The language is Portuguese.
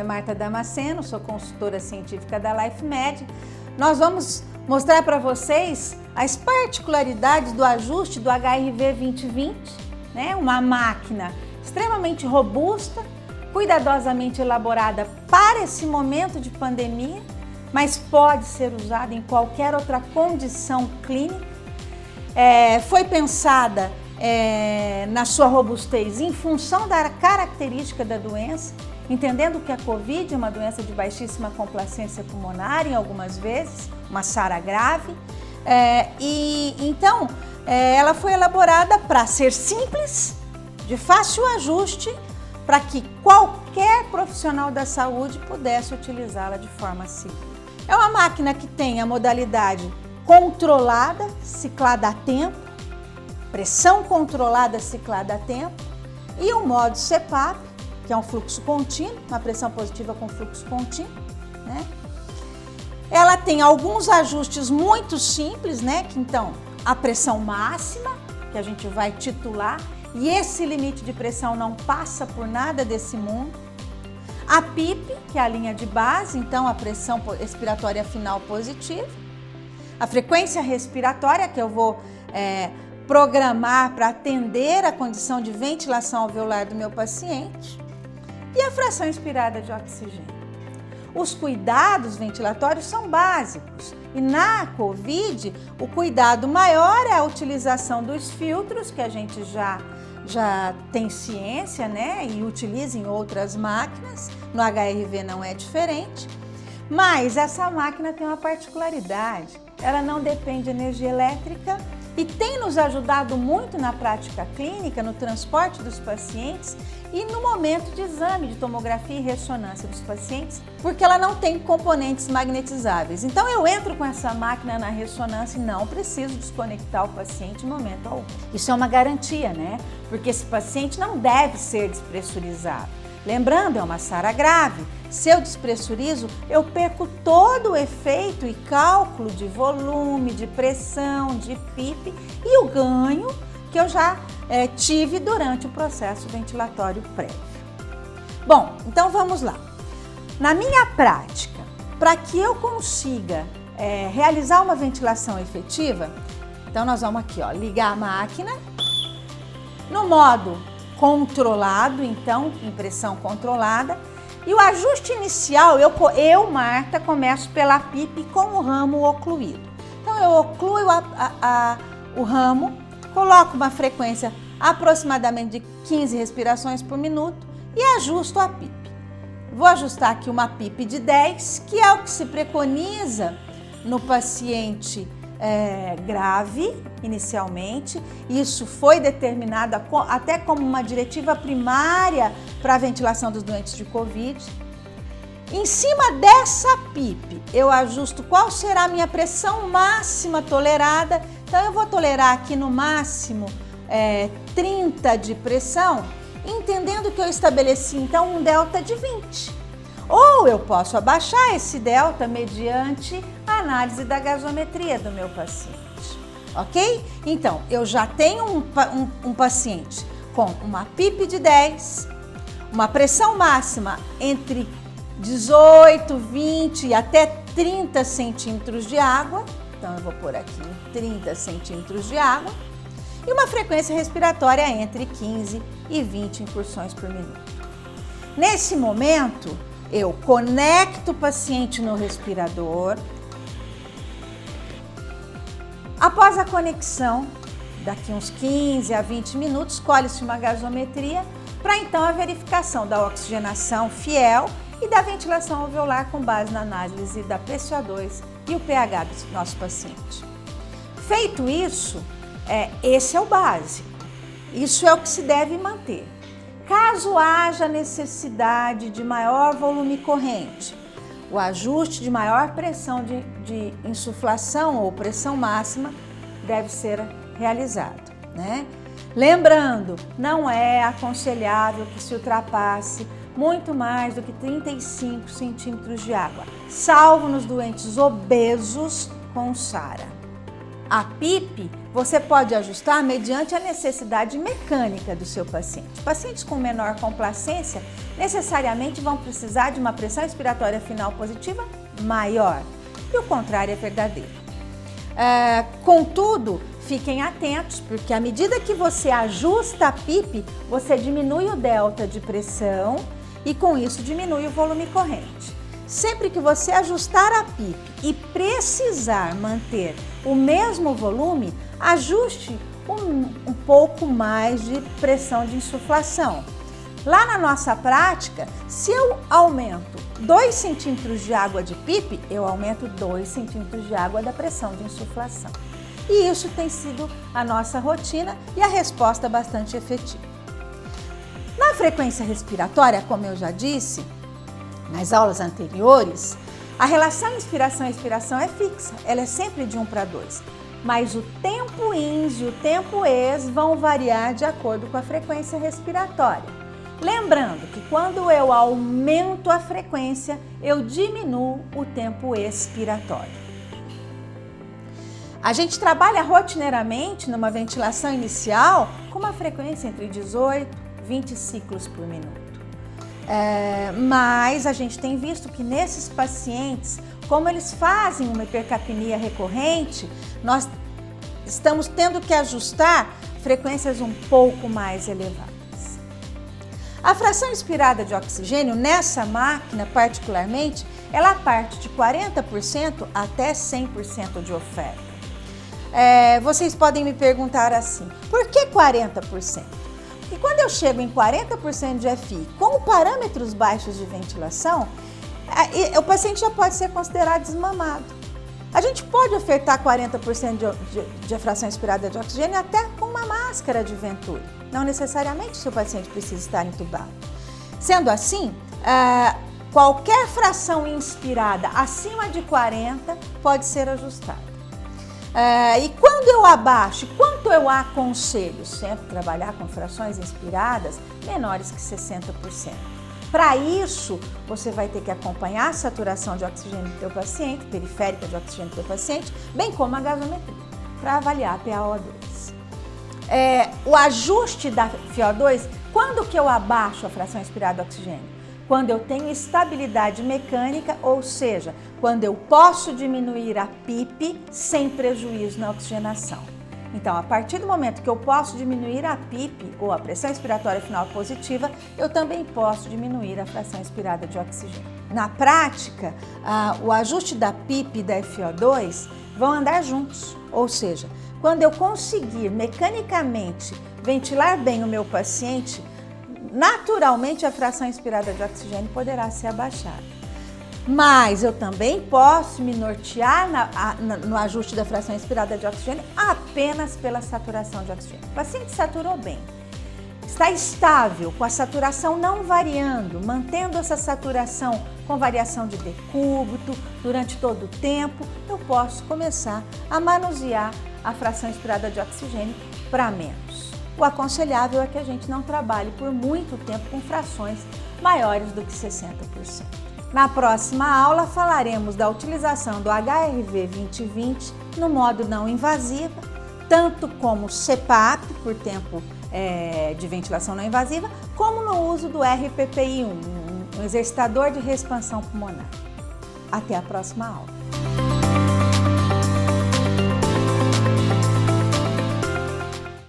Marta Damasceno, sou consultora científica da LifeMed. Nós vamos mostrar para vocês as particularidades do ajuste do HRV 2020, né? Uma máquina extremamente robusta, cuidadosamente elaborada para esse momento de pandemia, mas pode ser usada em qualquer outra condição clínica. Foi pensada na sua robustez em função da característica da doença, entendendo que a COVID é uma doença de baixíssima complacência pulmonar, em algumas vezes, uma SARA grave, então ela foi elaborada para ser simples, de fácil ajuste, para que qualquer profissional da saúde pudesse utilizá-la de forma segura. É uma máquina que tem a modalidade controlada, ciclada a tempo, pressão controlada, ciclada a tempo, e o modo CPAP, que é um fluxo contínuo, uma pressão positiva com fluxo contínuo, né? Ela tem alguns ajustes muito simples, né? Que então, a pressão máxima, que a gente vai titular, e esse limite de pressão não passa por nada desse mundo. A PIP, que é a linha de base, então a pressão respiratória final positiva. A frequência respiratória, que eu vou programar para atender a condição de ventilação alveolar do meu paciente. E a fração inspirada de oxigênio. Os cuidados ventilatórios são básicos e na COVID o cuidado maior é a utilização dos filtros, que a gente já tem ciência, né, e utiliza em outras máquinas, no HRV não é diferente, mas essa máquina tem uma particularidade, ela não depende de energia elétrica e tem nos ajudado muito na prática clínica, no transporte dos pacientes e no momento de exame de tomografia e ressonância dos pacientes, porque ela não tem componentes magnetizáveis. Então eu entro com essa máquina na ressonância e não preciso desconectar o paciente em momento algum. Isso é uma garantia, né? Porque esse paciente não deve ser despressurizado. Lembrando, é uma SARA grave. Se eu despressurizo, eu perco todo o efeito e cálculo de volume, de pressão, de PIP e o ganho que eu já tive durante o processo ventilatório prévio. Bom, então vamos lá. Na minha prática, para que eu consiga realizar uma ventilação efetiva, então nós vamos aqui, ó, ligar a máquina no modo controlado, então, em pressão controlada. E o ajuste inicial, eu Marta, começo pela PIP com o ramo ocluído. Então, eu ocluo o ramo, coloco uma frequência aproximadamente de 15 respirações por minuto e ajusto a PIP. Vou ajustar aqui uma PIP de 10, que é o que se preconiza no paciente grave, inicialmente. Isso foi determinado até como uma diretiva primária para a ventilação dos doentes de COVID. Em cima dessa PIP, eu ajusto qual será a minha pressão máxima tolerada. Então, eu vou tolerar aqui no máximo 30 de pressão, entendendo que eu estabeleci, então, um delta de 20. Ou eu posso abaixar esse delta mediante a análise da gasometria do meu paciente, ok? Então, eu já tenho um paciente com uma PIP de 10, uma pressão máxima entre 18, 20 e até 30 centímetros de água, então eu vou pôr aqui 30 centímetros de água, e uma frequência respiratória entre 15 e 20 incursões por minuto. Nesse momento, eu conecto o paciente no respirador. Após a conexão, daqui uns 15 a 20 minutos, colhe-se uma gasometria para então a verificação da oxigenação fiel e da ventilação alveolar com base na análise da PCO2 e o pH do nosso paciente. Feito isso, esse é o básico. Isso é o que se deve manter. Caso haja necessidade de maior volume corrente, o ajuste de maior pressão de insuflação ou pressão máxima deve ser realizado, né? Lembrando, não é aconselhável que se ultrapasse muito mais do que 35 centímetros de água, salvo nos doentes obesos com SARA. A PIP você pode ajustar mediante a necessidade mecânica do seu paciente. Pacientes com menor complacência necessariamente vão precisar de uma pressão expiratória final positiva maior, e o contrário é verdadeiro. Contudo, fiquem atentos, porque à medida que você ajusta a PIP, você diminui o delta de pressão e com isso diminui o volume corrente. Sempre que você ajustar a PIP e precisar manter o mesmo volume, ajuste um pouco mais de pressão de insuflação. Lá na nossa prática, se eu aumento 2 centímetros de água de PIP, eu aumento 2 centímetros de água da pressão de insuflação. E isso tem sido a nossa rotina e a resposta bastante efetiva. Na frequência respiratória, como eu já disse, nas aulas anteriores, a relação inspiração e expiração é fixa, ela é sempre de 1 para 2, mas o tempo ins e o tempo ex vão variar de acordo com a frequência respiratória. Lembrando que quando eu aumento a frequência, eu diminuo o tempo expiratório. A gente trabalha rotineiramente numa ventilação inicial com uma frequência entre 18 e 20 ciclos por minuto. Mas a gente tem visto que nesses pacientes, como eles fazem uma hipercapnia recorrente, nós estamos tendo que ajustar frequências um pouco mais elevadas. A fração inspirada de oxigênio nessa máquina, particularmente, ela parte de 40% até 100% de oferta. Vocês podem me perguntar assim, por que 40%? Porque quando eu chego em 40% de FI com parâmetros baixos de ventilação, o paciente já pode ser considerado desmamado. A gente pode ofertar 40% de fração inspirada de oxigênio até com uma máscara de Venturi. Não necessariamente o seu paciente precisa estar entubado. Sendo assim, qualquer fração inspirada acima de 40 pode ser ajustada. E quando eu abaixo, quanto eu aconselho? Sempre trabalhar com frações inspiradas menores que 60%. Para isso, você vai ter que acompanhar a saturação de oxigênio do teu paciente, periférica de oxigênio do teu paciente, bem como a gasometria, para avaliar a PaO2. O ajuste da FiO2, quando que eu abaixo a fração inspirada de oxigênio? Quando eu tenho estabilidade mecânica, ou seja, quando eu posso diminuir a PIP sem prejuízo na oxigenação. Então, a partir do momento que eu posso diminuir a PIP, ou a pressão expiratória final positiva, eu também posso diminuir a fração inspirada de oxigênio. Na prática, o ajuste da PIP e da FiO2 vão andar juntos, ou seja, quando eu conseguir mecanicamente ventilar bem o meu paciente, naturalmente a fração inspirada de oxigênio poderá ser abaixada. Mas eu também posso me nortear no ajuste da fração inspirada de oxigênio apenas pela saturação de oxigênio. O paciente saturou bem, está estável, com a saturação não variando, mantendo essa saturação com variação de decúbito durante todo o tempo, eu posso começar a manusear a fração inspirada de oxigênio para menos. O aconselhável é que a gente não trabalhe por muito tempo com frações maiores do que 60%. Na próxima aula falaremos da utilização do HRV 2020 no modo não invasiva, tanto como CPAP, por tempo de ventilação não invasiva, como no uso do RPPI1, um exercitador de reexpansão pulmonar. Até a próxima aula.